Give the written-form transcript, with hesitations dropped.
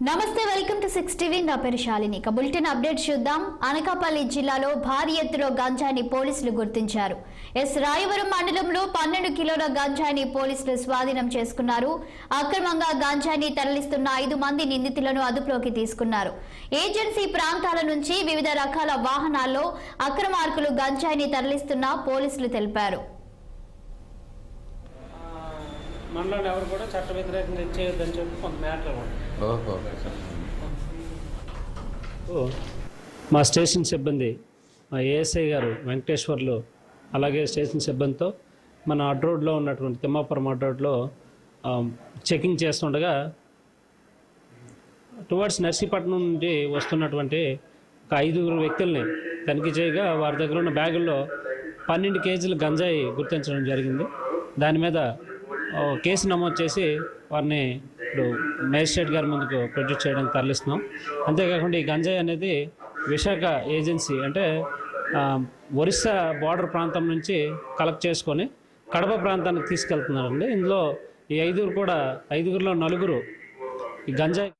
నమస్తే, welcome to 6 TV. నా పేరు శాలిని. బులెటిన్ అప్డేట్ చూద్దాం. అనకాపల్లి జిల్లాలో భారీ ఎత్తులో గంజాయిని పోలీసులు గుర్తించారు. రాయవరం మండలంలో 12 కిలోల గంజాయిని పోలీసులు స్వాధీనం చేసుకున్నారు. అక్రమంగా గంజాయిని తరలిస్తున్న 5 మంది నిందితులను అదుపులోకి తీసుకున్నారు. ఏజెన్సీ ప్రాంతాల నుంచి వివిధ రకాల వాహనాల్లో అక్రమార్కులు గంజాయిని తరలిస్తున్న పోలీసులు తెలిపారు. మనలో ఎవరు కూడా చట్ట వ్యతిరేకంగా చేయొద్దని చెప్పి కొంత మ్యాటర్ మా స్టేషన్ సిబ్బంది, మా ఏఎస్ఐ గారు వెంకటేశ్వర్లు, అలాగే స్టేషన్ సిబ్బందితో మన అడ్ రోడ్లో ఉన్నటువంటి తిమ్మాపురం అడ్ రోడ్లో చెకింగ్ చేస్తుండగా టువర్డ్స్ నర్సీపట్నం నుండి వస్తున్నటువంటి ఒక 5 వ్యక్తుల్ని తనిఖీ చేయగా వారి దగ్గర ఉన్న బ్యాగుల్లో 12 కేజీల గంజాయి గుర్తించడం జరిగింది. దాని మీద కేసు నమోదు చేసి వారిని ఇప్పుడు మేజిస్ట్రేట్ గారి ముందుకు ప్రొడ్యూస్ చేయడానికి తరలిస్తున్నాం. అంతేకాకుండా ఈ గంజాయి అనేది విశాఖ ఏజెన్సీ అంటే ఒరిస్సా బార్డర్ ప్రాంతం నుంచి కలెక్ట్ చేసుకొని కడప ప్రాంతానికి తీసుకెళ్తున్నారండి. ఇందులో ఈ 5గురిలో 4 ఈ గంజాయి